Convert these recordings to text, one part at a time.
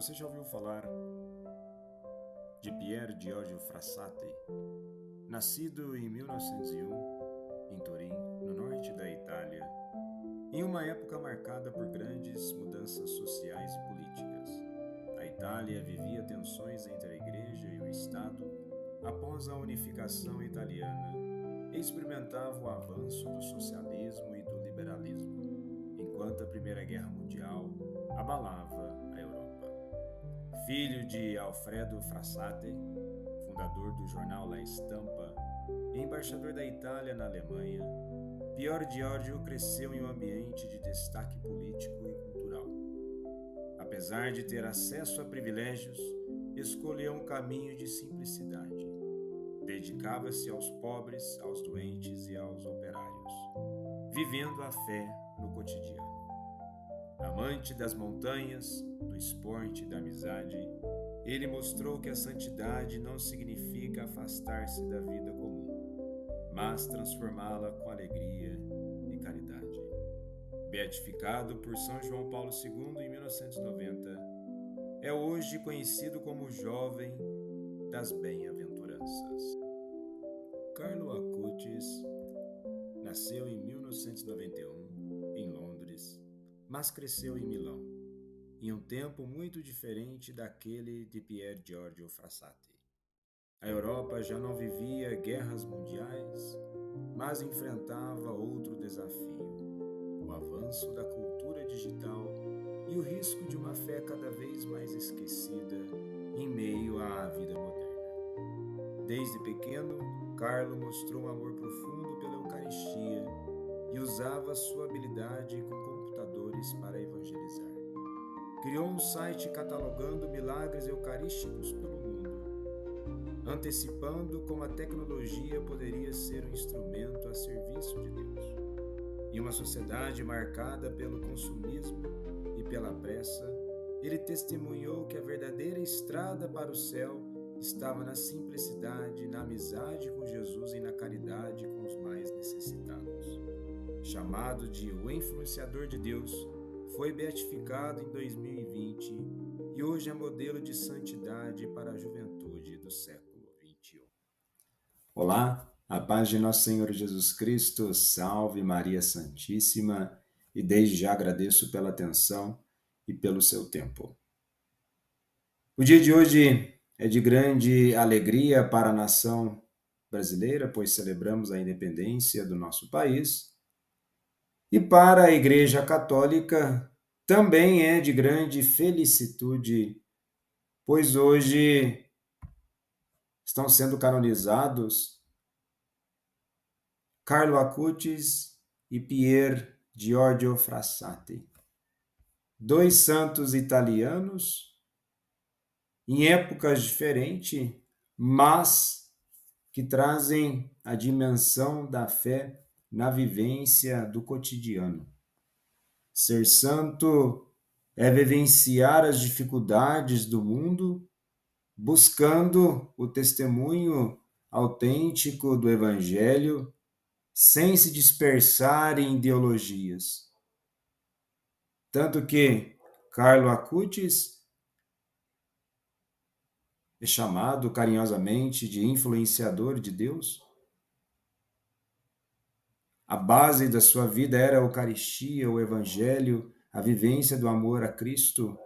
Você já ouviu falar de Pier Giorgio Frassati? Nascido em 1901, em Turim, no norte da Itália, em uma época marcada por grandes mudanças sociais e políticas. A Itália vivia tensões entre a Igreja e o Estado após a unificação italiana e experimentava o avanço do socialismo e do liberalismo, enquanto a Primeira Guerra Mundial abalava a Europa. Filho de Alfredo Frassati, fundador do jornal La Stampa e embaixador da Itália na Alemanha, Pier Giorgio cresceu em um ambiente de destaque político e cultural. Apesar de ter acesso a privilégios, escolheu um caminho de simplicidade. Dedicava-se aos pobres, aos doentes e aos operários, vivendo a fé no cotidiano. Amante das montanhas, do esporte e da amizade, ele mostrou que a santidade não significa afastar-se da vida comum, mas transformá-la com alegria e caridade. Beatificado por São João Paulo II em 1990, é hoje conhecido como o jovem das bem-aventuranças. Carlo Acutis nasceu em 1991 em Londres, mas cresceu em Milão, em um tempo muito diferente daquele de Pier Giorgio Frassati. A Europa já não vivia guerras mundiais, mas enfrentava outro desafio: o avanço da cultura digital e o risco de uma fé cada vez mais esquecida em meio à vida moderna. Desde pequeno, Carlo mostrou um amor profundo pela Eucaristia e usava sua habilidade com computadores para evangelizar. Criou um site catalogando milagres eucarísticos pelo mundo, antecipando como a tecnologia poderia ser um instrumento a serviço de Deus. Em uma sociedade marcada pelo consumismo e pela pressa, ele testemunhou que a verdadeira estrada para o céu estava na simplicidade, na amizade com Jesus e na caridade com os mais necessitados. Chamado de o influenciador de Deus, foi beatificado em 2020 e hoje é modelo de santidade para a juventude do século XXI. Olá, a paz de nosso Senhor Jesus Cristo, salve Maria Santíssima, e desde já agradeço pela atenção e pelo seu tempo. O dia de hoje é de grande alegria para a nação brasileira, pois celebramos a independência do nosso país, e para a Igreja Católica também é de grande felicitude, pois hoje estão sendo canonizados Carlo Acutis e Pier Giorgio Frassati, dois santos italianos em épocas diferentes, mas que trazem a dimensão da fé na vivência do cotidiano. Ser santo é vivenciar as dificuldades do mundo, buscando o testemunho autêntico do Evangelho, sem se dispersar em ideologias. Tanto que Carlo Acutis é chamado carinhosamente de influenciador de Deus. A base da sua vida era a Eucaristia, o Evangelho, a vivência do amor a Cristo,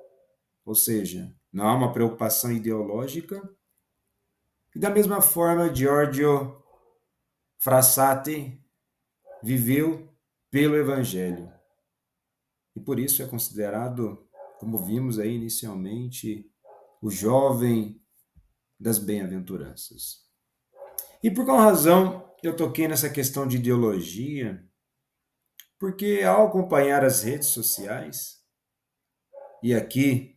ou seja, não há uma preocupação ideológica. E da mesma forma, Giorgio Frassati viveu pelo Evangelho. E por isso é considerado, como vimos aí inicialmente, o jovem das bem-aventuranças. E por qual razão eu toquei nessa questão de ideologia? Porque ao acompanhar as redes sociais, e aqui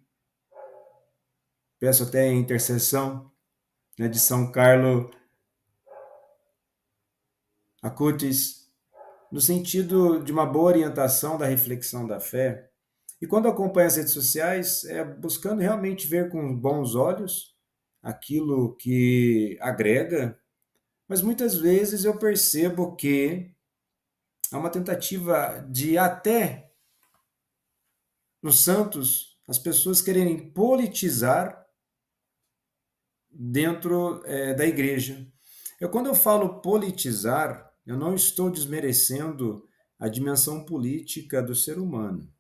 peço até a intercessão, né, de São Carlo Acutis, no sentido de uma boa orientação da reflexão da fé. E quando acompanho as redes sociais, é buscando realmente ver com bons olhos aquilo que agrega, mas muitas vezes eu percebo que há uma tentativa de até nos santos as pessoas quererem politizar dentro da igreja. Quando eu falo politizar, eu não estou desmerecendo a dimensão política do ser humano,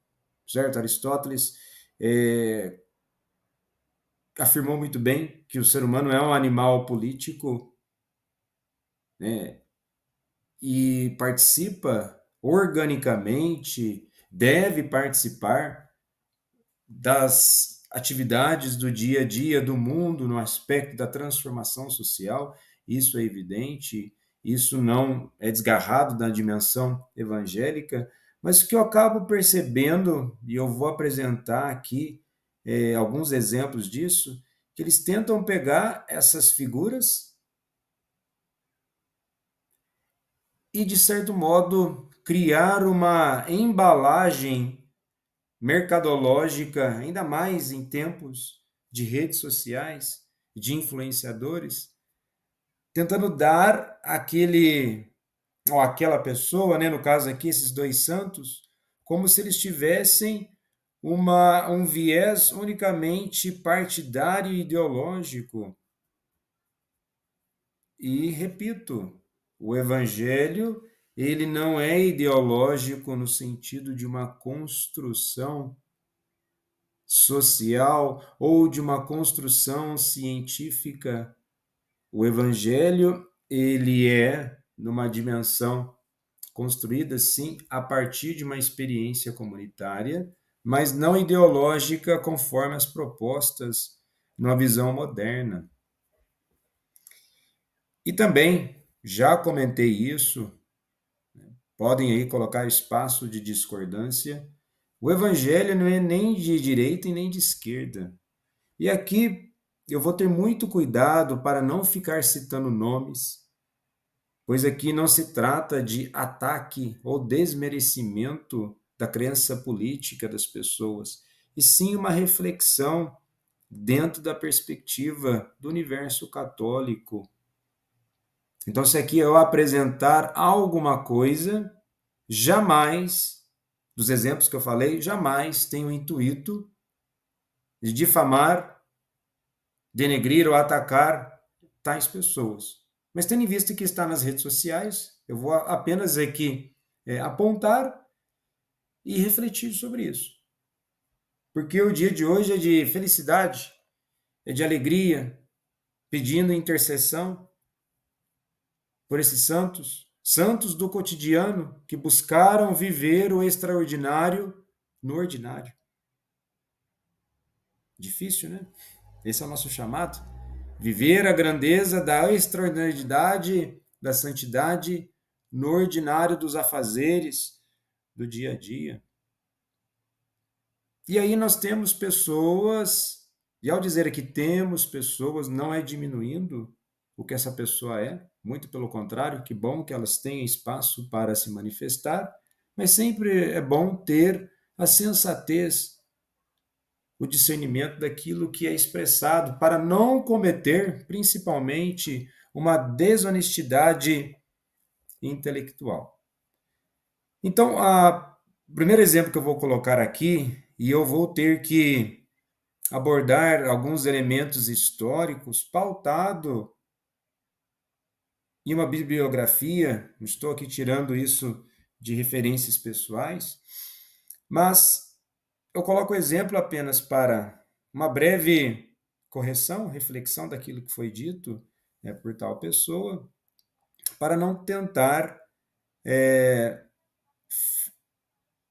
certo? Aristóteles afirmou muito bem que o ser humano é um animal político, né, e participa organicamente, deve participar das atividades do dia a dia do mundo no aspecto da transformação social. Isso é evidente, isso não é desgarrado da dimensão evangélica, mas o que eu acabo percebendo, e eu vou apresentar aqui alguns exemplos disso, que eles tentam pegar essas figuras e, de certo modo, criar uma embalagem mercadológica, ainda mais em tempos de redes sociais, de influenciadores, tentando dar aquele ou aquela pessoa, né, no caso aqui esses dois santos, como se eles tivessem um viés unicamente partidário e ideológico. E repito, o evangelho, ele não é ideológico no sentido de uma construção social ou de uma construção científica. O evangelho, ele é numa dimensão construída sim a partir de uma experiência comunitária, mas não ideológica conforme as propostas numa visão moderna. E também já comentei isso, podem aí colocar espaço de discordância. O evangelho não é nem de direita e nem de esquerda. E aqui eu vou ter muito cuidado para não ficar citando nomes, pois aqui não se trata de ataque ou desmerecimento da crença política das pessoas, e sim uma reflexão dentro da perspectiva do universo católico. Então, se aqui eu apresentar alguma coisa, jamais, dos exemplos que eu falei, jamais tem o intuito de difamar, denegrir ou atacar tais pessoas. Mas tendo em vista que está nas redes sociais, eu vou apenas aqui apontar e refletir sobre isso. Porque o dia de hoje é de felicidade, é de alegria, pedindo intercessão por esses santos, santos do cotidiano que buscaram viver o extraordinário no ordinário. Difícil, né? Esse é o nosso chamado. Viver a grandeza da extraordinariedade, da santidade no ordinário dos afazeres do dia a dia. E aí nós temos pessoas, e ao dizer aqui temos pessoas, não é diminuindo o que essa pessoa é, muito pelo contrário, que bom que elas tenham espaço para se manifestar, mas sempre é bom ter a sensatez, o discernimento daquilo que é expressado, para não cometer, principalmente, uma desonestidade intelectual. Então, o primeiro exemplo que eu vou colocar aqui, e eu vou ter que abordar alguns elementos históricos pautado em uma bibliografia, não estou aqui tirando isso de referências pessoais, mas eu coloco o exemplo apenas para uma breve correção, reflexão daquilo que foi dito por tal pessoa, para não tentar,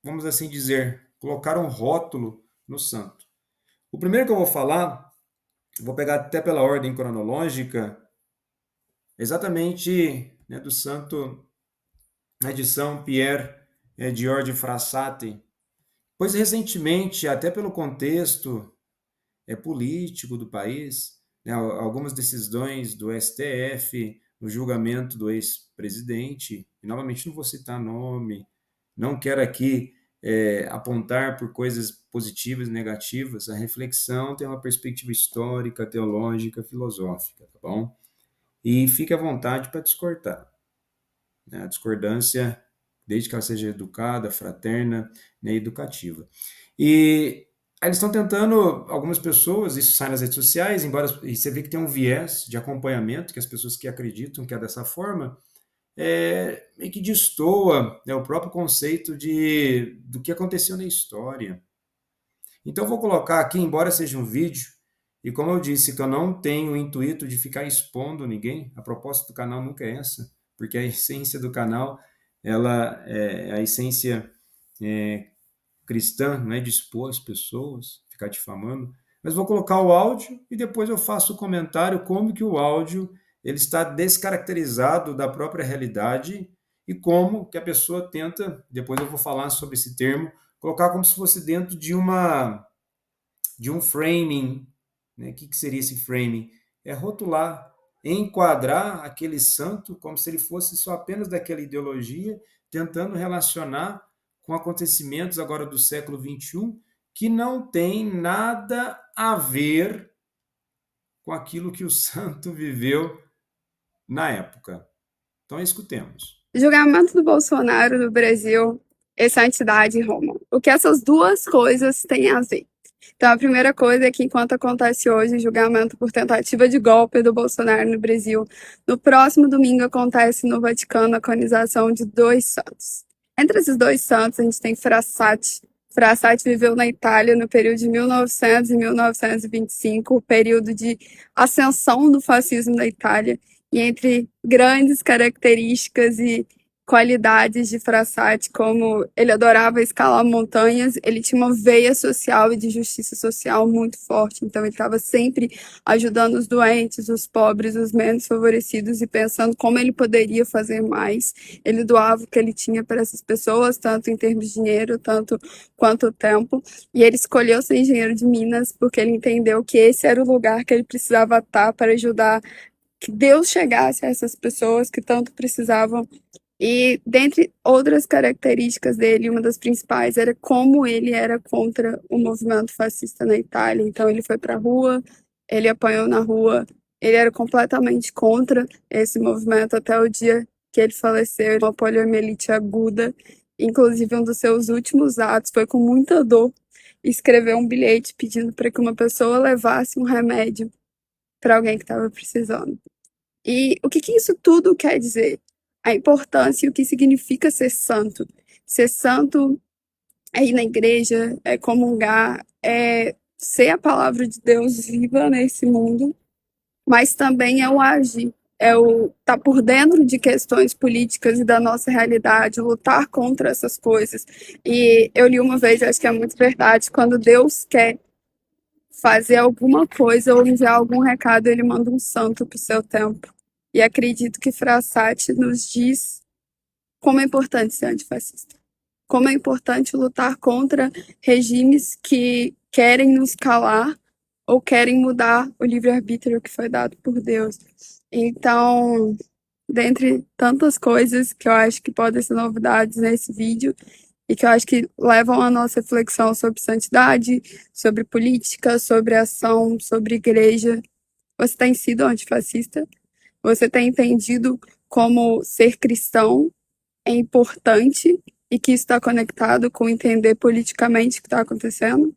vamos assim dizer, colocar um rótulo no santo. O primeiro que eu vou falar, vou pegar até pela ordem cronológica, exatamente do santo de São Pierre Giorgio Frassati, pois recentemente, até pelo contexto político do país, algumas decisões do STF no julgamento do ex-presidente, e novamente não vou citar nome, não quero aqui apontar por coisas positivas e negativas, a reflexão tem uma perspectiva histórica, teológica, filosófica, tá bom? E fique à vontade para discordar. A discordância, desde que ela seja educada, fraterna, né, educativa. E Aí eles estão tentando, algumas pessoas, isso sai nas redes sociais, embora e você vê que tem um viés de acompanhamento, que as pessoas que acreditam que é dessa forma, meio que destoa, né, o próprio conceito do que aconteceu na história. Então, eu vou colocar aqui, embora seja um vídeo, e como eu disse, que eu não tenho o intuito de ficar expondo ninguém, a proposta do canal nunca é essa, porque a essência do canal, ela é a essência é, cristã, não é de expor as pessoas, ficar difamando, mas vou colocar o áudio e depois eu faço o comentário como que o áudio ele está descaracterizado da própria realidade e como que a pessoa tenta, depois eu vou falar sobre esse termo, colocar como se fosse dentro de um framing, né? O que seria esse framing? É rotular, enquadrar aquele santo como se ele fosse só apenas daquela ideologia, tentando relacionar com acontecimentos agora do século XXI que não tem nada a ver com aquilo que o santo viveu na época. Então, escutemos. Julgamento do Bolsonaro no Brasil e santidade em Roma. O que essas duas coisas têm a ver? Então, a primeira coisa é que, enquanto acontece hoje o julgamento por tentativa de golpe do Bolsonaro no Brasil, no próximo domingo acontece no Vaticano a canonização de dois santos. Entre esses dois santos, a gente tem Frassati. Frassati viveu na Itália no período de 1900 e 1925, o período de ascensão do fascismo na Itália. E entre grandes características e qualidades de Frassati, como ele adorava escalar montanhas, ele tinha uma veia social e de justiça social muito forte. Então, ele estava sempre ajudando os doentes, os pobres, os menos favorecidos e pensando como ele poderia fazer mais. Ele doava o que ele tinha para essas pessoas, tanto em termos de dinheiro, tanto quanto tempo. E ele escolheu ser engenheiro de Minas porque ele entendeu que esse era o lugar que ele precisava estar para ajudar que Deus chegasse a essas pessoas que tanto precisavam. E dentre outras características dele, uma das principais era como ele era contra o movimento fascista na Itália. Então ele foi para a rua, ele apanhou na rua, ele era completamente contra esse movimento até o dia que ele faleceu, uma poliomielite aguda. Inclusive, um dos seus últimos atos foi com muita dor escrever um bilhete pedindo para que uma pessoa levasse um remédio para alguém que estava precisando. E o que que isso tudo quer dizer? A importância e o que significa ser santo. Ser santo é ir na igreja, é comungar, é ser a palavra de Deus viva nesse mundo, mas também é o agir, é o estar por dentro de questões políticas e da nossa realidade, lutar contra essas coisas. E eu li uma vez, acho que é muito verdade, quando Deus quer fazer alguma coisa ou enviar algum recado, ele manda um santo para o seu tempo. E acredito que Frassati nos diz como é importante ser antifascista. Como é importante lutar contra regimes que querem nos calar ou querem mudar o livre-arbítrio que foi dado por Deus. Então, dentre tantas coisas que eu acho que podem ser novidades nesse vídeo, e que eu acho que levam a nossa reflexão sobre santidade, sobre política, sobre ação, sobre igreja. Você tem sido antifascista? Você tem entendido como ser cristão é importante e que isso está conectado com entender politicamente o que está acontecendo?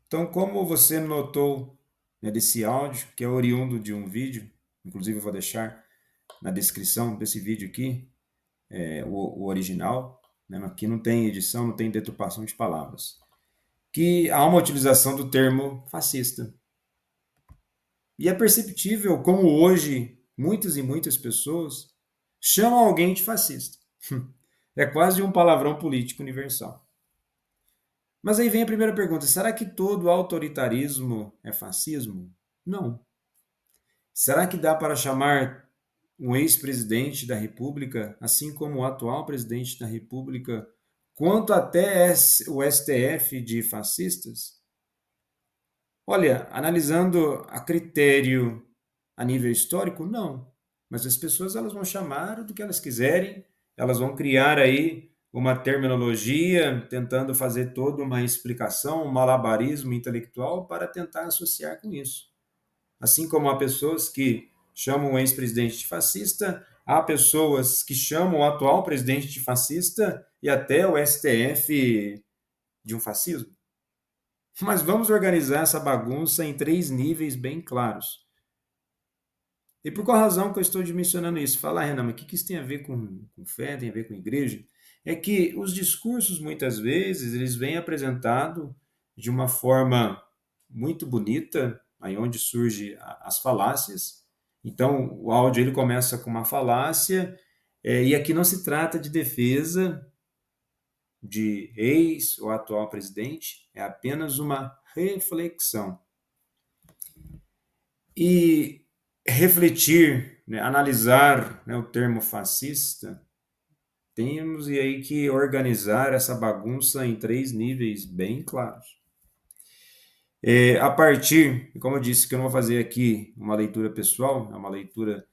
Então, como você notou, né, desse áudio, que é oriundo de um vídeo, inclusive eu vou deixar na descrição desse vídeo aqui, o original, né, aqui não tem edição, não tem deturpação de palavras, que há uma utilização do termo fascista. E é perceptível como hoje muitas e muitas pessoas chamam alguém de fascista. É quase um palavrão político universal. Mas aí vem a primeira pergunta: será que todo autoritarismo é fascismo? Não. Será que dá para chamar um ex-presidente da República, assim como o atual presidente da República, quanto até o STF de fascistas? Olha, analisando a critério a nível histórico, não. Mas as pessoas elas vão chamar do que elas quiserem, elas vão criar aí uma terminologia, tentando fazer toda uma explicação, um malabarismo intelectual para tentar associar com isso. Assim como há pessoas que chamam o ex-presidente de fascista, há pessoas que chamam o atual presidente de fascista e até o STF de um fascismo? Mas vamos organizar essa bagunça em 3 níveis bem claros. E por qual razão que eu estou dimensionando isso? Falar, Renan, mas o que isso tem a ver com fé, tem a ver com igreja? É que os discursos, muitas vezes, eles vêm apresentados de uma forma muito bonita, aí onde surgem as falácias. Então, o áudio ele começa com uma falácia, e aqui não se trata de defesa de ex ou atual presidente, é apenas uma reflexão. E refletir, né, analisar, né, o termo fascista, temos e aí que organizar essa bagunça em 3 níveis bem claros. A partir, como eu disse, que eu não vou fazer aqui uma leitura pessoal, é uma leitura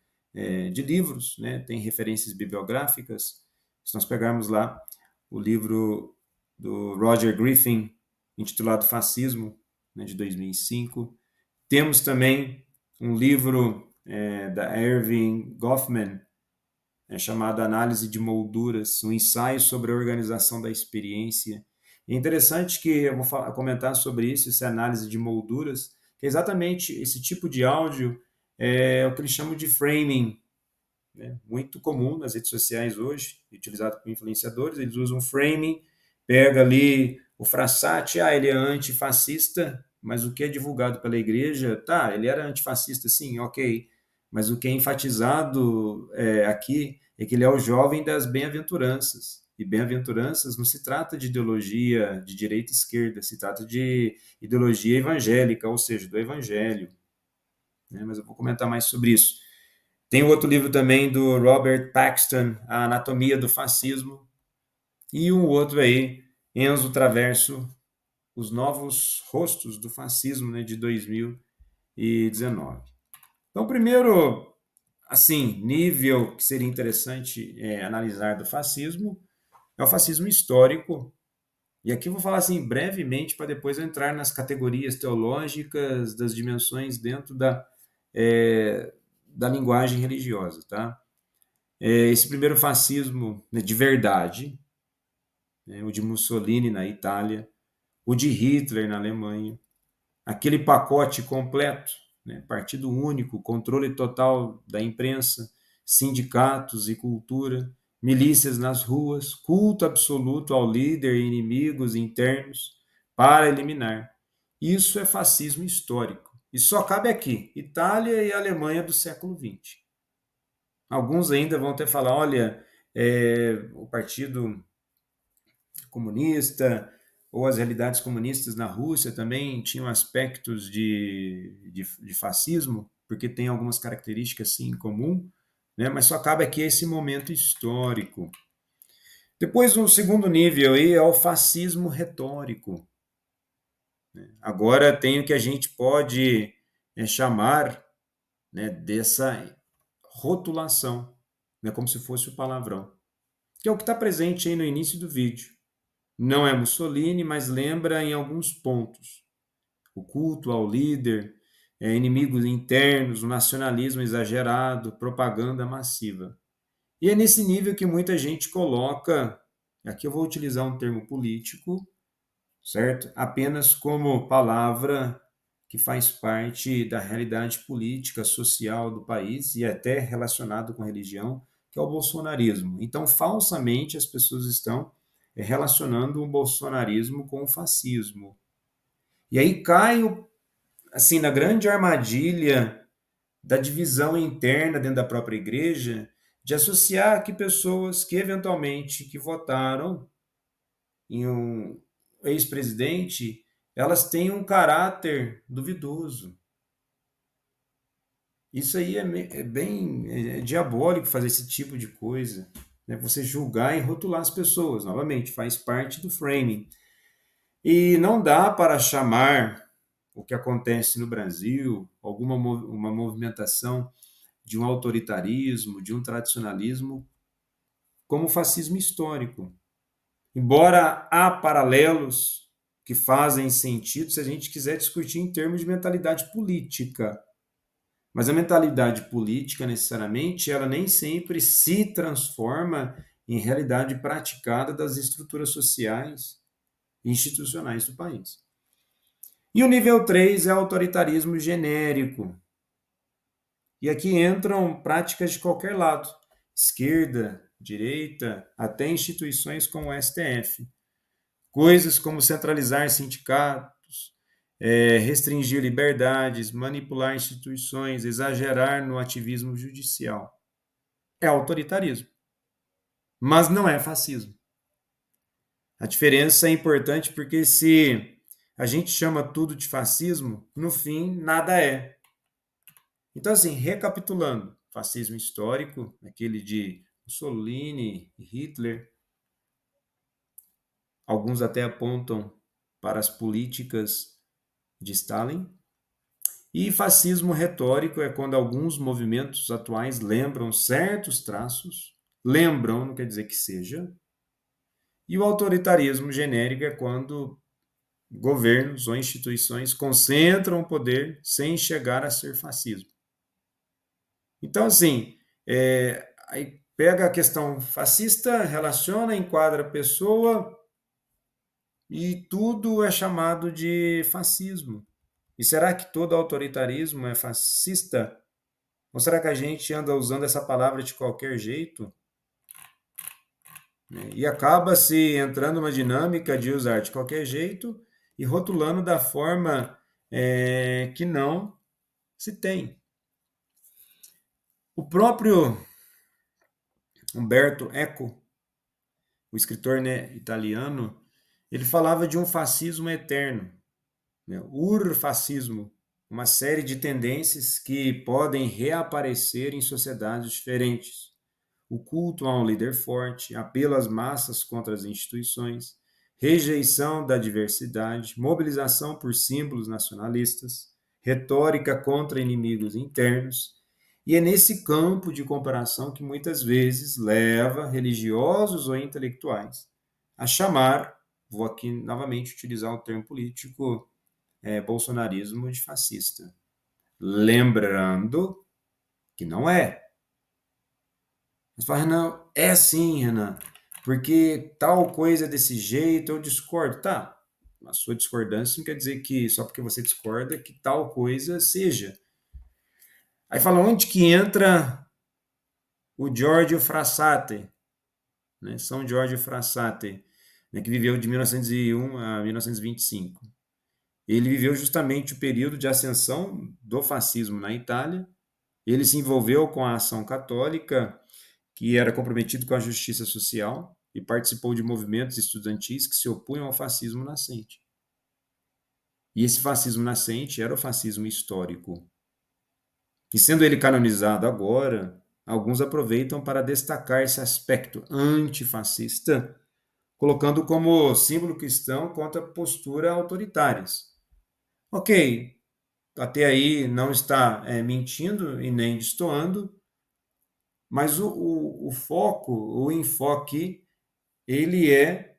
de livros, né, tem referências bibliográficas. Se nós pegarmos lá o livro do Roger Griffin, intitulado Fascismo, né, de 2005, temos também um livro da Erving Goffman, chamado Análise de Molduras, um ensaio sobre a organização da experiência. É interessante que eu vou comentar sobre isso, essa análise de molduras, que é exatamente esse tipo de áudio, é o que eles chamam de framing, né? Muito comum nas redes sociais hoje, utilizado por influenciadores. Eles usam framing, pega ali o Frassati, ele é antifascista, mas o que é divulgado pela igreja, tá, ele era antifascista, sim, ok, mas o que é enfatizado aqui é que ele é o jovem das bem-aventuranças. E bem-aventuranças não se trata de ideologia de direita e esquerda, se trata de ideologia evangélica, ou seja, do evangelho. Né? Mas eu vou comentar mais sobre isso. Tem outro livro também do Robert Paxton, A Anatomia do Fascismo, e um outro aí, Enzo Traverso, Os Novos Rostos do Fascismo, né, de 2019. Então, primeiro, assim, nível que seria interessante analisar do fascismo é o fascismo histórico. E aqui eu vou falar assim brevemente para depois eu entrar nas categorias teológicas das dimensões dentro da linguagem religiosa, tá? Esse primeiro fascismo, né, de verdade, né, o de Mussolini na Itália, o de Hitler na Alemanha, aquele pacote completo, né, partido único, controle total da imprensa, sindicatos e cultura, milícias nas ruas, culto absoluto ao líder e inimigos internos para eliminar. Isso é fascismo histórico. E só cabe aqui, Itália e Alemanha do século XX. Alguns ainda vão até falar, olha, o Partido Comunista ou as realidades comunistas na Rússia também tinham aspectos de fascismo, porque tem algumas características sim em comum, né? Mas só cabe aqui esse momento histórico. Depois, o segundo nível aí é o fascismo retórico. Agora tem o que a gente pode chamar, né, dessa rotulação, né, como se fosse o palavrão, que é o que está presente aí no início do vídeo. Não é Mussolini, mas lembra em alguns pontos. O culto ao líder, inimigos internos, o nacionalismo exagerado, propaganda massiva. E é nesse nível que muita gente coloca, aqui eu vou utilizar um termo político, certo? Apenas como palavra que faz parte da realidade política, social do país e até relacionado com religião, que é o bolsonarismo. Então, falsamente, as pessoas estão relacionando o bolsonarismo com o fascismo. E aí cai, assim, na grande armadilha da divisão interna dentro da própria igreja, de associar que pessoas que eventualmente que votaram em um ex-presidente, elas têm um caráter duvidoso. Isso aí é bem diabólico fazer esse tipo de coisa, né? Você julgar e rotular as pessoas, novamente, faz parte do framing. E não dá para chamar o que acontece no Brasil, uma movimentação de um autoritarismo, de um tradicionalismo, como fascismo histórico. Embora há paralelos que fazem sentido se a gente quiser discutir em termos de mentalidade política. Mas a mentalidade política, necessariamente, ela nem sempre se transforma em realidade praticada das estruturas sociais. institucionais do país. E o nível 3 é autoritarismo genérico. E aqui entram práticas de qualquer lado, esquerda, direita, até instituições como o STF. Coisas como centralizar sindicatos, restringir liberdades, manipular instituições, exagerar no ativismo judicial. É autoritarismo, mas não é fascismo. A diferença é importante porque se a gente chama tudo de fascismo, no fim, nada é. Então, assim, recapitulando, fascismo histórico, aquele de Mussolini e Hitler, alguns até apontam para as políticas de Stalin. E fascismo retórico é quando alguns movimentos atuais lembram certos traços, lembram, não quer dizer que seja. E o autoritarismo genérico é quando governos ou instituições concentram o poder sem chegar a ser fascismo. Então, assim, aí pega a questão fascista, relaciona, enquadra a pessoa e tudo é chamado de fascismo. E será que todo autoritarismo é fascista? Ou será que a gente anda usando essa palavra de qualquer jeito? Né? E acaba se entrando numa dinâmica de usar de qualquer jeito e rotulando da forma que não se tem. O próprio Umberto Eco, o escritor, né, italiano, ele falava de um fascismo eterno, né, urfascismo, uma série de tendências que podem reaparecer em sociedades diferentes. O culto a um líder forte, apelo às massas contra as instituições, rejeição da diversidade, mobilização por símbolos nacionalistas, retórica contra inimigos internos. E é nesse campo de comparação que muitas vezes leva religiosos ou intelectuais a chamar, vou aqui novamente utilizar o termo político, bolsonarismo de fascista. Lembrando que não é. Você fala, Renan, é sim, Renan, porque tal coisa desse jeito eu discordo. Tá, a sua discordância não quer dizer que só porque você discorda que tal coisa seja. Aí fala, onde que entra o Giorgio Frassati, né? São Giorgio Frassati, né, que viveu de 1901 a 1925. Ele viveu justamente o período de ascensão do fascismo na Itália. Ele se envolveu com a ação católica, que era comprometido com a justiça social, e participou de movimentos estudantis que se opunham ao fascismo nascente. E esse fascismo nascente era o fascismo histórico. E sendo ele canonizado agora, alguns aproveitam para destacar esse aspecto antifascista, colocando como símbolo cristão contra posturas autoritárias. Ok, até aí não está mentindo e nem destoando, mas o foco, o enfoque, ele é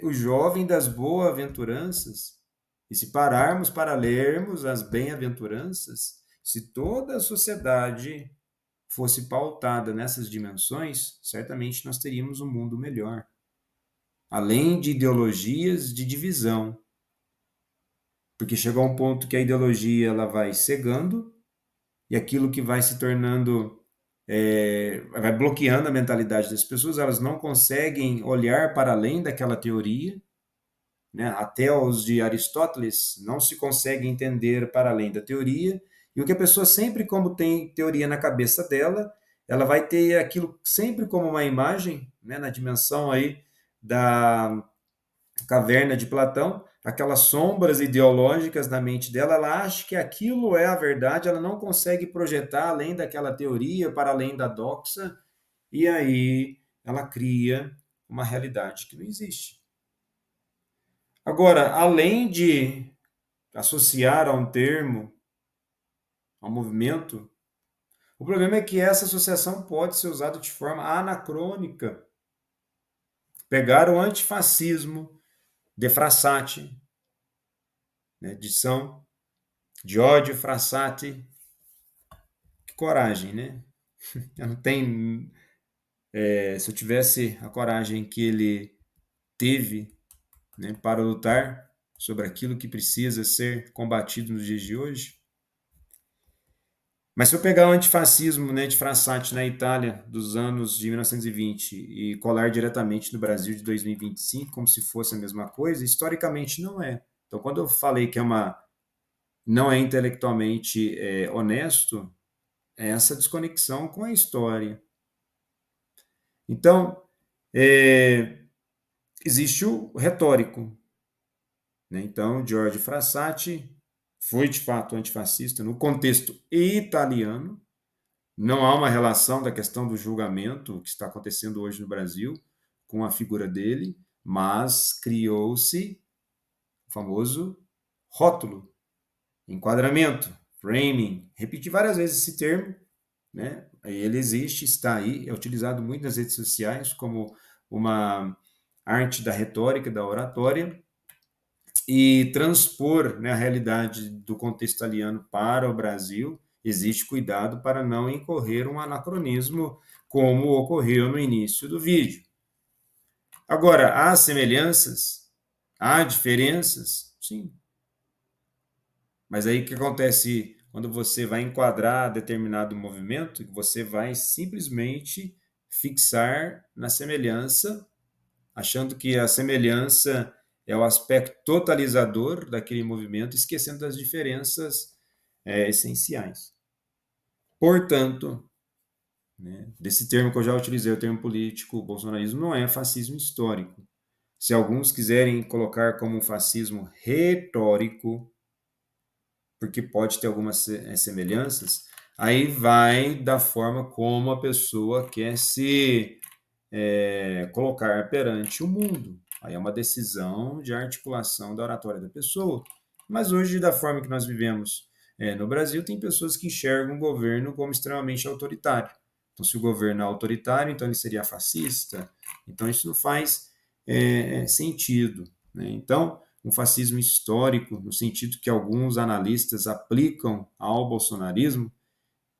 o jovem das boas-aventuranças. E se pararmos para lermos as bem-aventuranças, se toda a sociedade fosse pautada nessas dimensões, certamente nós teríamos um mundo melhor. Além de ideologias de divisão, porque chegou a um ponto que a ideologia ela vai cegando e aquilo que vai se tornando, vai bloqueando a mentalidade das pessoas, elas não conseguem olhar para além daquela teoria, né? Até os de Aristóteles não se consegue entender para além da teoria, e o que a pessoa sempre, como tem teoria na cabeça dela, ela vai ter aquilo sempre como uma imagem, né? Na dimensão aí da caverna de Platão, aquelas sombras ideológicas na mente dela, ela acha que aquilo é a verdade, ela não consegue projetar além daquela teoria, para além da doxa, e aí ela cria uma realidade que não existe. Agora, além de associar a um termo, a um movimento, o problema é que essa associação pode ser usada de forma anacrônica. Pegar o antifascismo de Frassati, né, de São Giorgio Frassati, que coragem, né? Eu não tenho, se eu tivesse a coragem que ele teve, né, para lutar sobre aquilo que precisa ser combatido nos dias de hoje. Mas se eu pegar o antifascismo, né, de Frassati na Itália dos anos de 1920 e colar diretamente no Brasil de 2025, como se fosse a mesma coisa, historicamente não é. Então, quando eu falei que não é intelectualmente honesto, é essa desconexão com a história. Então, existe o retórico, né? Então, Giorgio Frassati foi, de fato, antifascista no contexto italiano. Não há uma relação da questão do julgamento que está acontecendo hoje no Brasil com a figura dele, mas criou-se o famoso rótulo, enquadramento, framing. Repeti várias vezes esse termo, né? Ele existe, está aí, é utilizado muito nas redes sociais como uma arte da retórica, da oratória, e transpor, né, a realidade do contexto italiano para o Brasil, existe cuidado para não incorrer um anacronismo, como ocorreu no início do vídeo. Agora, há semelhanças, há diferenças, sim. Mas aí o que acontece quando você vai enquadrar determinado movimento? Você vai simplesmente fixar na semelhança, achando que a semelhança é o aspecto totalizador daquele movimento, esquecendo das diferenças essenciais. Portanto, né, desse termo que eu já utilizei, o termo político, o bolsonarismo não é fascismo histórico. Se alguns quiserem colocar como um fascismo retórico, porque pode ter algumas semelhanças, aí vai da forma como a pessoa quer se colocar perante o mundo. Aí é uma decisão de articulação da oratória da pessoa. Mas hoje, da forma que nós vivemos no Brasil, tem pessoas que enxergam o governo como extremamente autoritário. Então, se o governo é autoritário, então ele seria fascista. Então, isso não faz sentido, né? Então, um fascismo histórico, no sentido que alguns analistas aplicam ao bolsonarismo,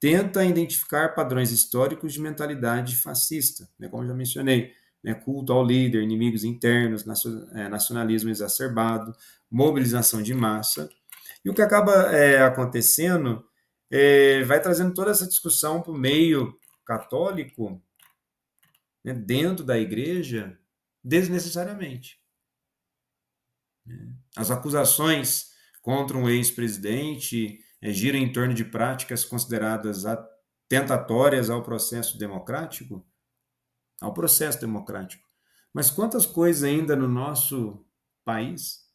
tenta identificar padrões históricos de mentalidade fascista, né, como já mencionei, né, culto ao líder, inimigos internos, nacionalismo exacerbado, mobilização de massa. E o que acaba acontecendo vai trazendo toda essa discussão para o meio católico, né, dentro da igreja, desnecessariamente. As acusações contra um ex-presidente giram em torno de práticas consideradas tentatórias ao processo democrático, Mas quantas coisas ainda no nosso país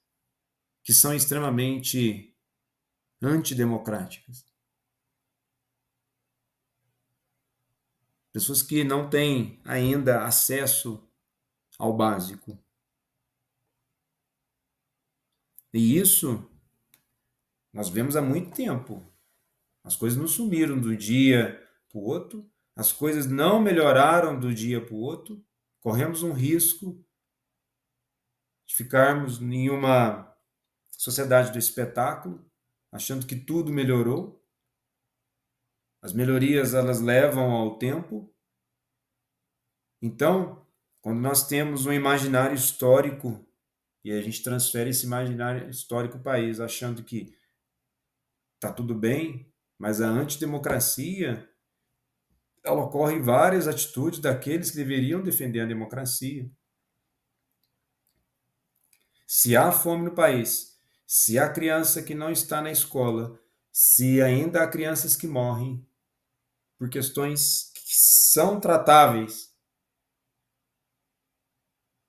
que são extremamente antidemocráticas? Pessoas que não têm ainda acesso ao básico. E isso nós vemos há muito tempo. As coisas não sumiram do dia para o outro, as coisas não melhoraram do dia para o outro, corremos um risco de ficarmos em uma sociedade do espetáculo, achando que tudo melhorou. As melhorias elas levam ao tempo. Então, quando nós temos um imaginário histórico e a gente transfere esse imaginário histórico para o país, achando que está tudo bem, mas a antidemocracia ela ocorre em várias atitudes daqueles que deveriam defender a democracia. Se há fome no país, se há criança que não está na escola, se ainda há crianças que morrem por questões que são tratáveis,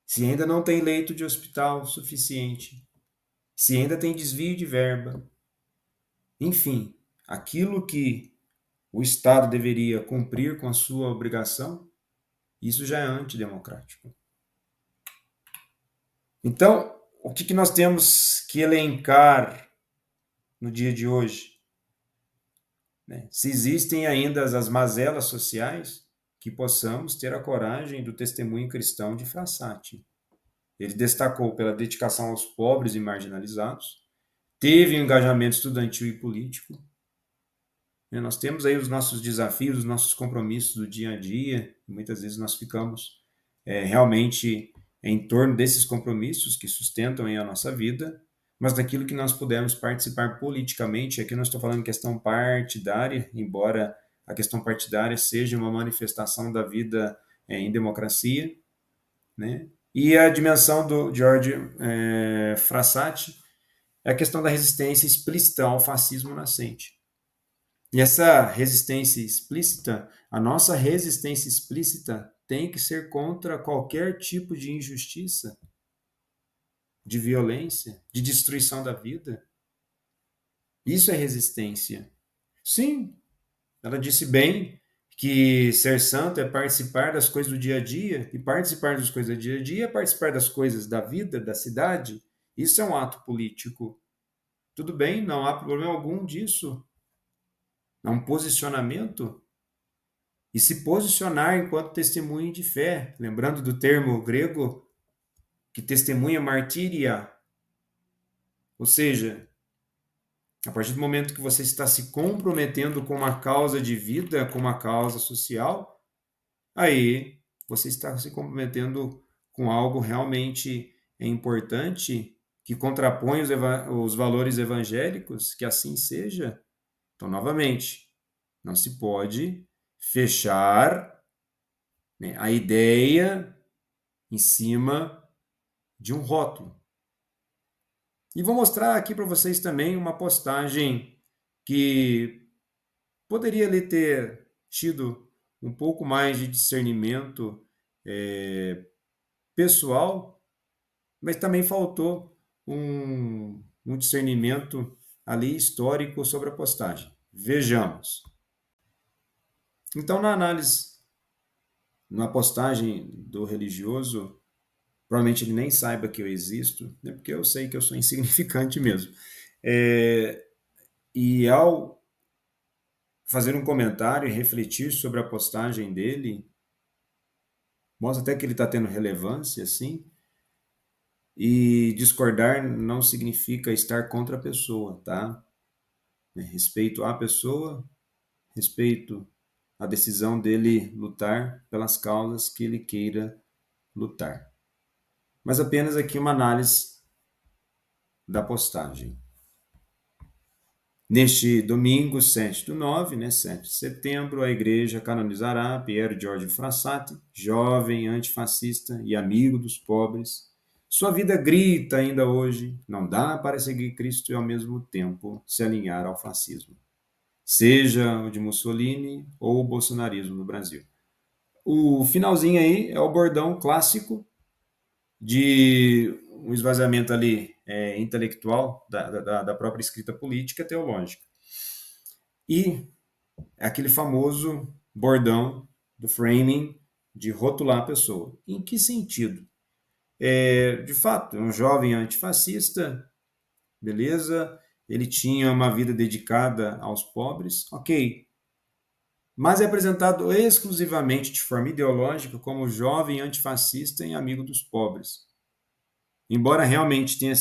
se ainda não tem leito de hospital suficiente, se ainda tem desvio de verba, enfim, aquilo que o Estado deveria cumprir com a sua obrigação, isso já é antidemocrático. Então, o que nós temos que elencar no dia de hoje? Né? Se existem ainda as mazelas sociais, que possamos ter a coragem do testemunho cristão de Frassati. Ele destacou pela dedicação aos pobres e marginalizados, teve um engajamento estudantil e político. Nós temos aí os nossos desafios, os nossos compromissos do dia a dia, e muitas vezes nós ficamos realmente em torno desses compromissos que sustentam aí a nossa vida, mas daquilo que nós pudermos participar politicamente. Aqui nós estou falando questão partidária, embora a questão partidária seja uma manifestação da vida em democracia, né? E a dimensão do George Frassati é a questão da resistência explícita ao fascismo nascente. E essa resistência explícita, a nossa resistência explícita tem que ser contra qualquer tipo de injustiça, de violência, de destruição da vida. Isso é resistência. Sim, ela disse bem que ser santo é participar das coisas do dia a dia, e participar das coisas do dia a dia é participar das coisas da vida, da cidade. Isso é um ato político. Tudo bem, não há problema algum disso. É um posicionamento. E se posicionar enquanto testemunho de fé, lembrando do termo grego que testemunha martíria, ou seja, a partir do momento que você está se comprometendo com uma causa de vida, com uma causa social, aí você está se comprometendo com algo realmente importante que contrapõe os valores evangélicos, que assim seja. Então, novamente, não se pode fechar, né, a ideia em cima de um rótulo. E vou mostrar aqui para vocês também uma postagem que poderia ali ter tido um pouco mais de discernimento pessoal, mas também faltou um discernimento ali histórico sobre a postagem. Vejamos. Então, na análise, na postagem do religioso, provavelmente ele nem saiba que eu existo, né, porque eu sei que eu sou insignificante mesmo. E ao fazer um comentário e refletir sobre a postagem dele, mostra até que ele está tendo relevância, sim. E discordar não significa estar contra a pessoa, tá? Respeito à pessoa, respeito à decisão dele lutar pelas causas que ele queira lutar. Mas apenas aqui uma análise da postagem. Neste domingo, 7/9, né, 7 de setembro, a igreja canonizará Pier Giorgio Frassati, jovem antifascista e amigo dos pobres. Sua vida grita ainda hoje: não dá para seguir Cristo e ao mesmo tempo se alinhar ao fascismo, seja o de Mussolini ou o bolsonarismo no Brasil. O finalzinho aí é o bordão clássico de um esvaziamento ali intelectual da própria escrita política e teológica. E aquele famoso bordão do framing de rotular a pessoa. Em que sentido? De fato, é um jovem antifascista, beleza, ele tinha uma vida dedicada aos pobres, ok, mas é apresentado exclusivamente de forma ideológica como jovem antifascista e amigo dos pobres. Embora realmente tenha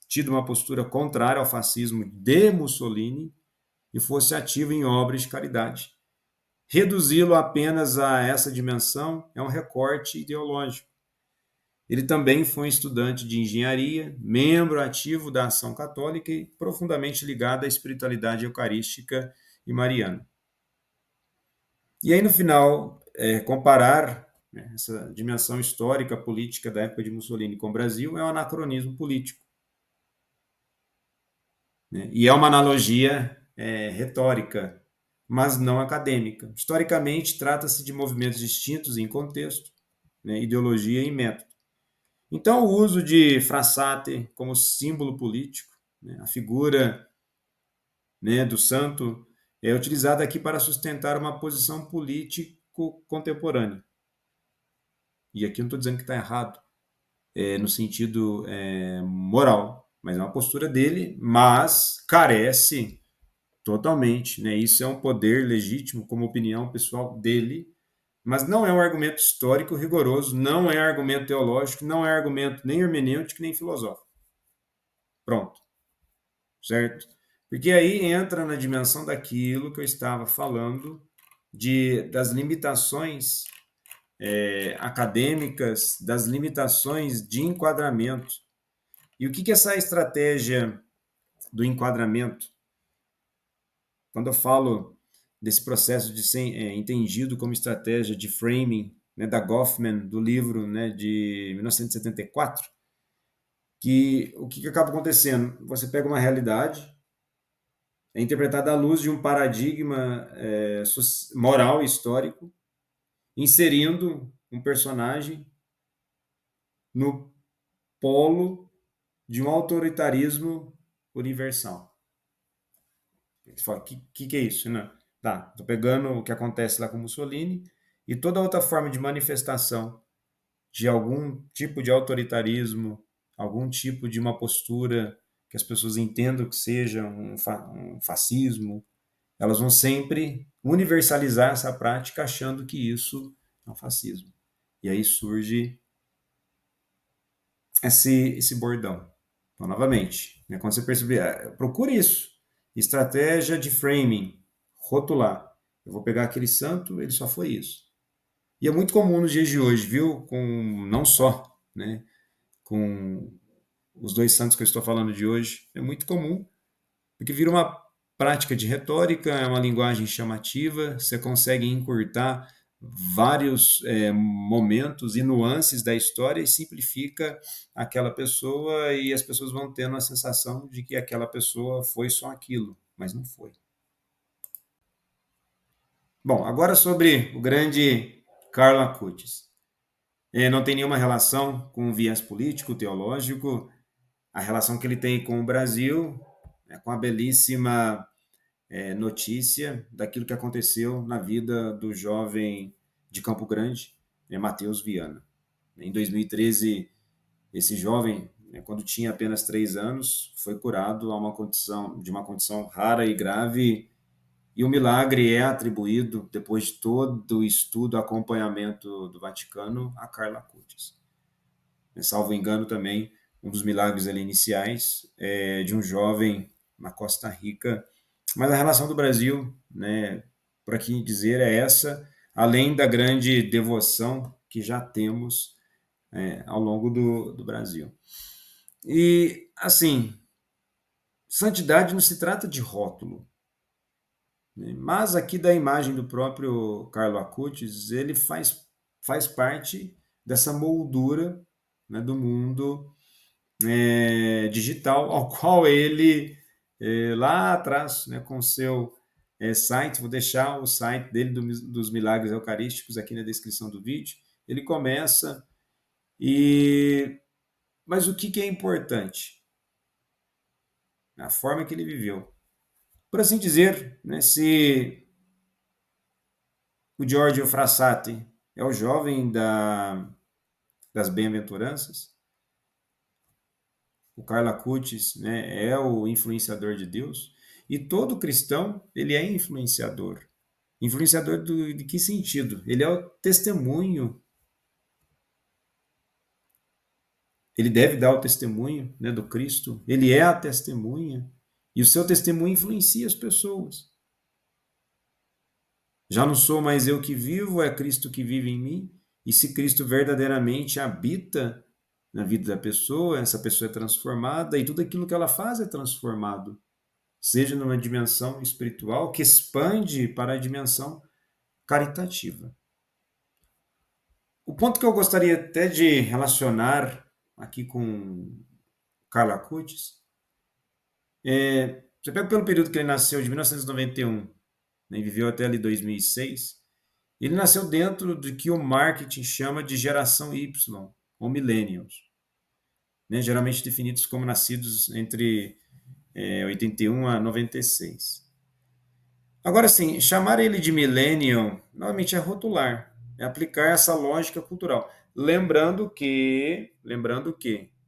tido uma postura contrária ao fascismo de Mussolini e fosse ativo em obras de caridade. Reduzi-lo apenas a essa dimensão é um recorte ideológico. Ele também foi um estudante de engenharia, membro ativo da Ação Católica e profundamente ligado à espiritualidade eucarística e mariana. E aí, no final, comparar, né, essa dimensão histórica, política da época de Mussolini com o Brasil é um anacronismo político. Né? E é uma analogia retórica, mas não acadêmica. Historicamente, trata-se de movimentos distintos em contexto, né, ideologia e método. Então, o uso de Frassati como símbolo político, né, a figura, né, do santo, é utilizada aqui para sustentar uma posição político contemporânea. E aqui eu não estou dizendo que está errado, no sentido moral, mas é uma postura dele, mas carece totalmente, né? Isso é um poder legítimo como opinião pessoal dele, mas não é um argumento histórico rigoroso, não é argumento teológico, não é argumento nem hermenêutico nem filosófico. Pronto. Certo? Porque aí entra na dimensão daquilo que eu estava falando das limitações acadêmicas das limitações de enquadramento. E o que essa estratégia do enquadramento, quando eu falo desse processo de ser entendido como estratégia de framing, né, da Goffman, do livro, né, de 1974, que o que acaba acontecendo? Você pega uma realidade, é interpretada à luz de um paradigma moral e histórico, inserindo um personagem no polo de um autoritarismo universal. Você fala, que é isso? Não. Tá, tô pegando o que acontece lá com Mussolini e toda outra forma de manifestação de algum tipo de autoritarismo, algum tipo de uma postura que as pessoas entendam que seja um fascismo, elas vão sempre universalizar essa prática achando que isso é um fascismo. E aí surge esse bordão. Então, novamente, né, quando você perceber, procure isso. Estratégia de framing, rotular. Eu vou pegar aquele santo, ele só foi isso. E é muito comum nos dias de hoje, viu? Com não só, né, com os dois santos que eu estou falando de hoje, é muito comum, porque vira uma prática de retórica, é uma linguagem chamativa, você consegue encurtar vários momentos e nuances da história e simplifica aquela pessoa e as pessoas vão tendo a sensação de que aquela pessoa foi só aquilo, mas não foi. Bom, agora sobre o grande Carlo Acutis. Não tem nenhuma relação com o viés político, teológico, a relação que ele tem com o Brasil, com a belíssima notícia daquilo que aconteceu na vida do jovem de Campo Grande, Matheus Viana. Em 2013, esse jovem, quando tinha apenas 3 anos, foi curado de uma condição rara e grave, e o milagre é atribuído, depois de todo o estudo, acompanhamento do Vaticano, a Carla Acutis. Salvo engano também, um dos milagres ali iniciais de um jovem na Costa Rica. Mas a relação do Brasil, né, por aqui dizer, é essa, além da grande devoção que já temos ao longo do Brasil. E, assim, santidade não se trata de rótulo, né? Mas aqui da imagem do próprio Carlo Acutis, ele faz parte dessa moldura, né, do mundo digital, ao qual ele, lá atrás, né, com o seu site, vou deixar o site dele dos Milagres Eucarísticos aqui na descrição do vídeo, ele começa Mas o que é importante? A forma que ele viveu. Por assim dizer, né, se o Giorgio Frassati é o jovem das bem-aventuranças, o Carlo Acutis, né, é o influenciador de Deus, e todo cristão ele é influenciador. Influenciador de que sentido? Ele é o testemunho. Ele deve dar o testemunho, né, do Cristo. Ele é a testemunha. E o seu testemunho influencia as pessoas. Já não sou mais eu que vivo, é Cristo que vive em mim. E se Cristo verdadeiramente habita na vida da pessoa, essa pessoa é transformada e tudo aquilo que ela faz é transformado. Seja numa dimensão espiritual que expande para a dimensão caritativa. O ponto que eu gostaria até de relacionar aqui com Carlo Acutis você pega pelo período que ele nasceu, de 1991, né, e viveu até ali 2006, ele nasceu dentro do que o marketing chama de geração Y, ou millennials, né, geralmente definidos como nascidos entre 81 a 96. Agora sim, chamar ele de millennial, novamente é rotular, é aplicar essa lógica cultural. Lembrando que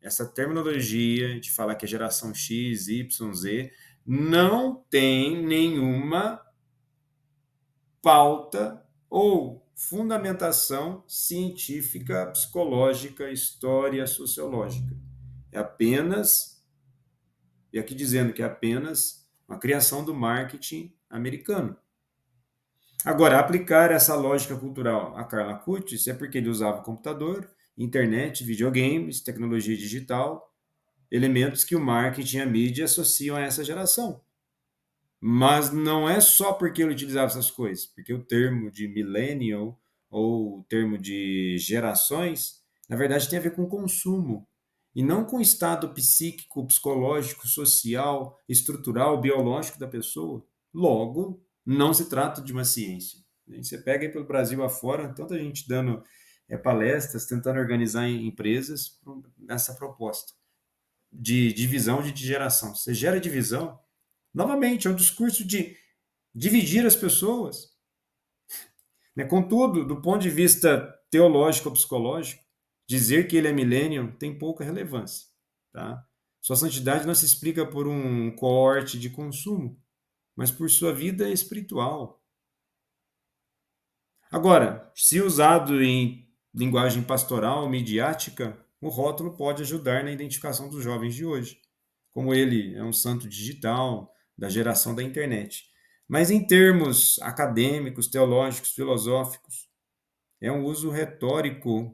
essa terminologia de falar que é geração X, Y, Z, não tem nenhuma pauta ou fundamentação científica, psicológica, história, sociológica. É apenas, e aqui dizendo que é apenas uma criação do marketing americano. Agora, aplicar essa lógica cultural a Carla Cutis é porque ele usava computador, internet, videogames, tecnologia digital, elementos que o marketing e a mídia associam a essa geração. Mas não é só porque ele utilizava essas coisas, porque o termo de millennial ou o termo de gerações, na verdade, tem a ver com consumo e não com o estado psíquico, psicológico, social, estrutural, biológico da pessoa. Logo, não se trata de uma ciência. Você pega aí pelo Brasil afora, tanta gente dando palestras, tentando organizar empresas nessa proposta de divisão de geração. Você gera divisão. Novamente, é um discurso de dividir as pessoas. Né? Contudo, do ponto de vista teológico ou psicológico, dizer que ele é millennium tem pouca relevância. Tá? Sua santidade não se explica por um coorte de consumo, mas por sua vida espiritual. Agora, se usado em linguagem pastoral, midiática, o rótulo pode ajudar na identificação dos jovens de hoje, como ele é um santo digital da geração da internet. Mas em termos acadêmicos, teológicos, filosóficos, é um uso retórico,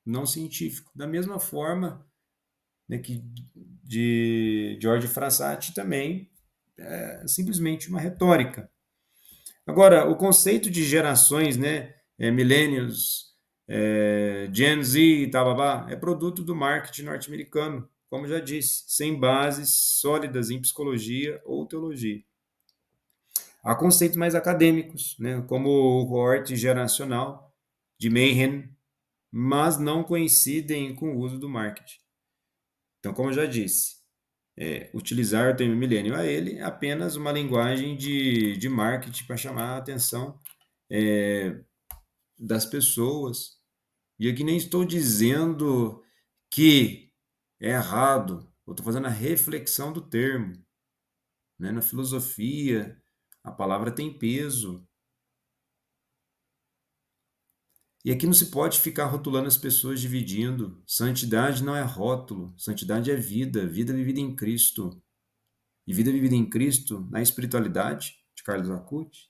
não científico. Da mesma forma, né, que de George Frassati também é simplesmente uma retórica. Agora, o conceito de gerações, né, millennials, Gen Z, tababá, é produto do marketing norte-americano, como já disse, sem bases sólidas em psicologia ou teologia. Há conceitos mais acadêmicos, né, como o coorte geracional de Mayhem, mas não coincidem com o uso do marketing. Então, como eu já disse, utilizar o termo milênio a ele é apenas uma linguagem de marketing para chamar a atenção das pessoas. E aqui nem estou dizendo que é errado, eu estou fazendo a reflexão do termo. Né? Na filosofia, a palavra tem peso. E aqui não se pode ficar rotulando as pessoas dividindo. Santidade não é rótulo, santidade é vida, vida vivida em Cristo. E vida vivida em Cristo, na espiritualidade, de Carlos Acutis,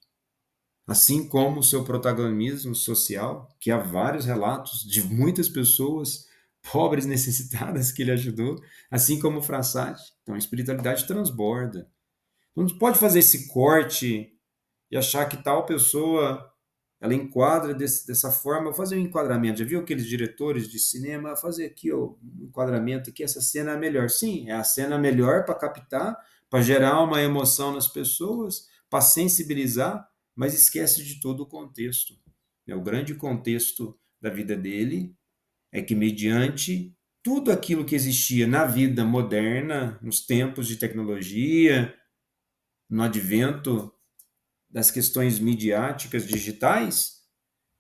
assim como o seu protagonismo social, que há vários relatos de muitas pessoas pobres, necessitadas que ele ajudou, assim como o Frassati. Então a espiritualidade transborda. Não pode fazer esse corte e achar que tal pessoa ela enquadra dessa forma, vou fazer um enquadramento. Já viu aqueles diretores de cinema fazer aqui ó, um enquadramento aqui, essa cena é a melhor. Sim, é a cena melhor para captar, para gerar uma emoção nas pessoas, para sensibilizar, mas esquece de todo o contexto. O grande contexto da vida dele é que mediante tudo aquilo que existia na vida moderna, nos tempos de tecnologia, no advento das questões midiáticas digitais,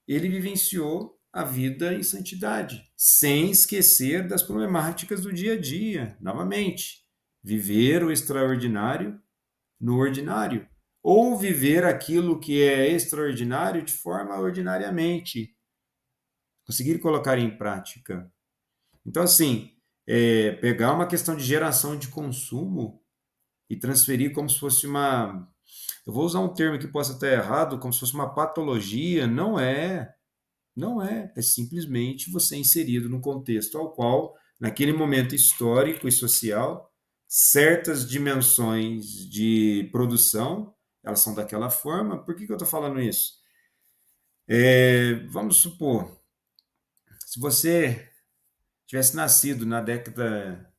ele vivenciou a vida em santidade, sem esquecer das problemáticas do dia a dia. Novamente, viver o extraordinário no ordinário, ou viver aquilo que é extraordinário de forma ordinariamente, conseguir colocar em prática. Então, assim, pegar uma questão de geração de consumo e transferir como se fosse uma. Eu vou usar um termo que possa estar errado, como se fosse uma patologia. Não é. Não é. É simplesmente você inserido num contexto ao qual, naquele momento histórico e social, certas dimensões de produção, elas são daquela forma. Por que eu estou falando isso? Vamos supor, se você tivesse nascido na década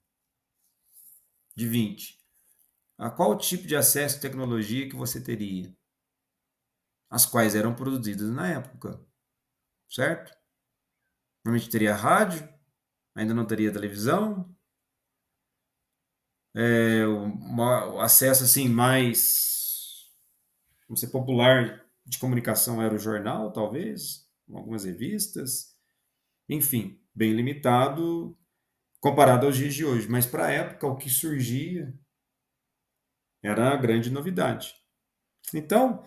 de 20, a qual tipo de acesso à tecnologia que você teria? As quais eram produzidas na época, certo? Normalmente teria rádio, ainda não teria televisão, o acesso assim mais, vamos ser popular de comunicação era o jornal, talvez, algumas revistas, enfim, bem limitado comparado aos dias de hoje. Mas para a época, o que surgia era a grande novidade. Então,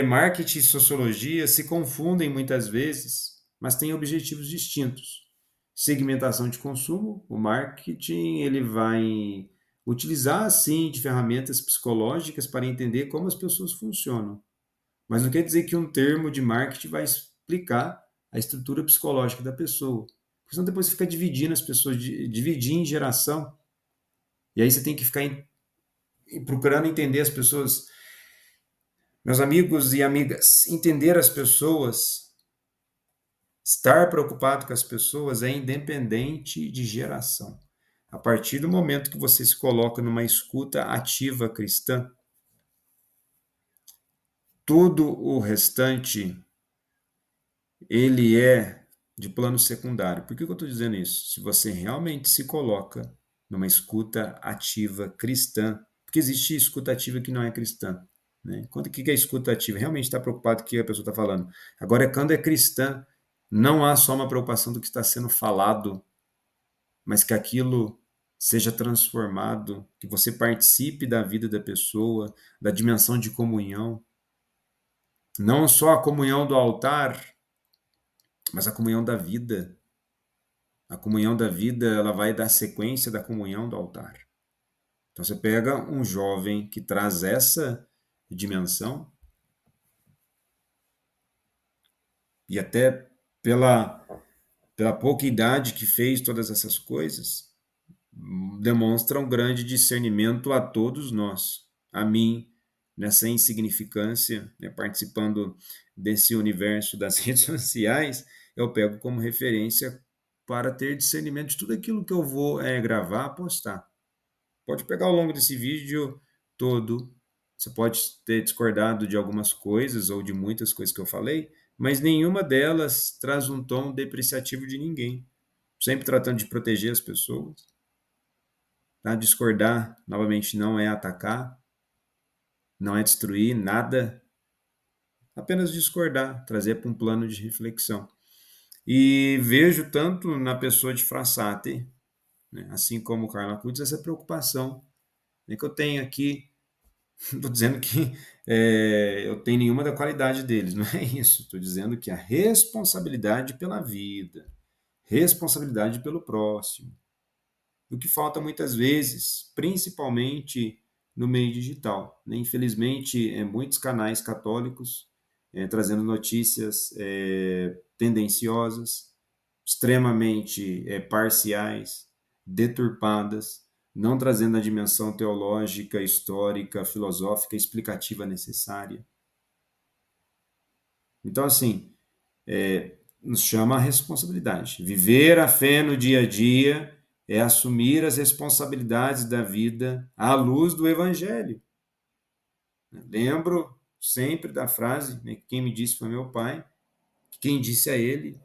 marketing e sociologia se confundem muitas vezes, mas têm objetivos distintos. Segmentação de consumo, o marketing ele vai utilizar sim de ferramentas psicológicas para entender como as pessoas funcionam, Mas não quer dizer que um termo de marketing vai explicar a estrutura psicológica da pessoa. Porque senão depois você fica dividindo as pessoas, dividir em geração. E aí você tem que ficar procurando entender as pessoas. Meus amigos e amigas, entender as pessoas, estar preocupado com as pessoas é independente de geração. A partir do momento que você se coloca numa escuta ativa cristã, tudo o restante ele é de plano secundário. Por que eu estou dizendo isso? Se você realmente se coloca numa escuta ativa cristã, porque existe escuta ativa que não é cristã. Né? Quando que é escuta ativa? Realmente está preocupado com o que a pessoa está falando. Agora, quando é cristã, não há só uma preocupação do que está sendo falado, mas que aquilo seja transformado, que você participe da vida da pessoa, da dimensão de comunhão. Não só a comunhão do altar, mas a comunhão da vida. A comunhão da vida, ela vai dar sequência da comunhão do altar. Então você pega um jovem que traz essa dimensão e até pela pouca idade que fez todas essas coisas, demonstra um grande discernimento a todos nós, a mim, nessa insignificância, né, participando desse universo das redes sociais, eu pego como referência para ter discernimento de tudo aquilo que eu vou gravar, postar. Pode pegar ao longo desse vídeo todo, você pode ter discordado de algumas coisas ou de muitas coisas que eu falei, mas nenhuma delas traz um tom depreciativo de ninguém. Sempre tratando de proteger as pessoas. Tá? Discordar, novamente, não é atacar, não é destruir nada, apenas discordar, trazer para um plano de reflexão. E vejo tanto na pessoa de Frassati, né, assim como o Carlo Acutis, essa preocupação, né, que eu tenho aqui. Não estou dizendo que eu tenho nenhuma da qualidade deles, não é isso. Estou dizendo que a responsabilidade pela vida, responsabilidade pelo próximo, o que falta muitas vezes, principalmente no meio digital. Né? Infelizmente, muitos canais católicos trazendo notícias tendenciosas, extremamente parciais, deturpadas, não trazendo a dimensão teológica, histórica, filosófica, explicativa necessária. Então, assim, nos chama a responsabilidade. Viver a fé no dia a dia é assumir as responsabilidades da vida à luz do Evangelho. Lembro sempre da frase, né, que quem me disse foi meu pai, que quem disse a ele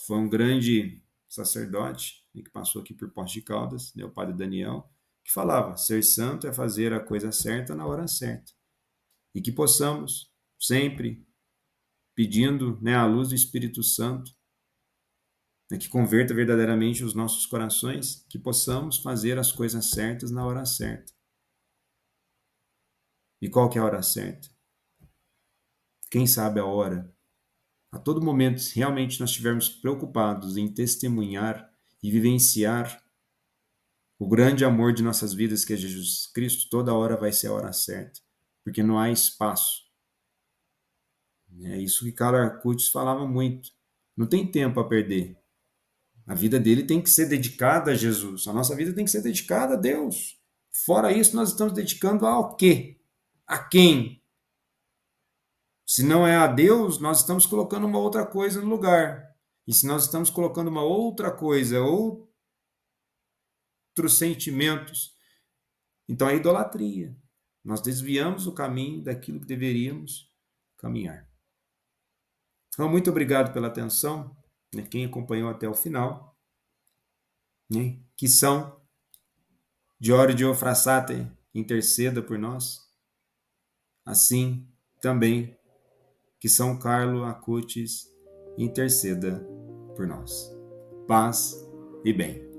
foi um grande sacerdote, né, que passou aqui por Poços de Caldas, né, o padre Daniel, que falava: ser santo é fazer a coisa certa na hora certa. E que possamos sempre, pedindo, né, a luz do Espírito Santo, né, que converta verdadeiramente os nossos corações, que possamos fazer as coisas certas na hora certa. E qual que é a hora certa? Quem sabe a hora? A todo momento, se realmente nós estivermos preocupados em testemunhar e vivenciar o grande amor de nossas vidas, que é Jesus Cristo, toda hora vai ser a hora certa, porque não há espaço. É isso que Carlo Acutis falava muito. Não tem tempo a perder. A vida dele tem que ser dedicada a Jesus. A nossa vida tem que ser dedicada a Deus. Fora isso, nós estamos dedicando ao quê? A quem? Se não é a Deus, nós estamos colocando uma outra coisa no lugar. E se nós estamos colocando uma outra coisa, outros sentimentos, então é idolatria. Nós desviamos o caminho daquilo que deveríamos caminhar. Então, muito obrigado pela atenção, né, quem acompanhou até o final, né, que São Giorgio Frassati interceda por nós, assim também que São Carlo Acutis interceda por nós. Paz e bem.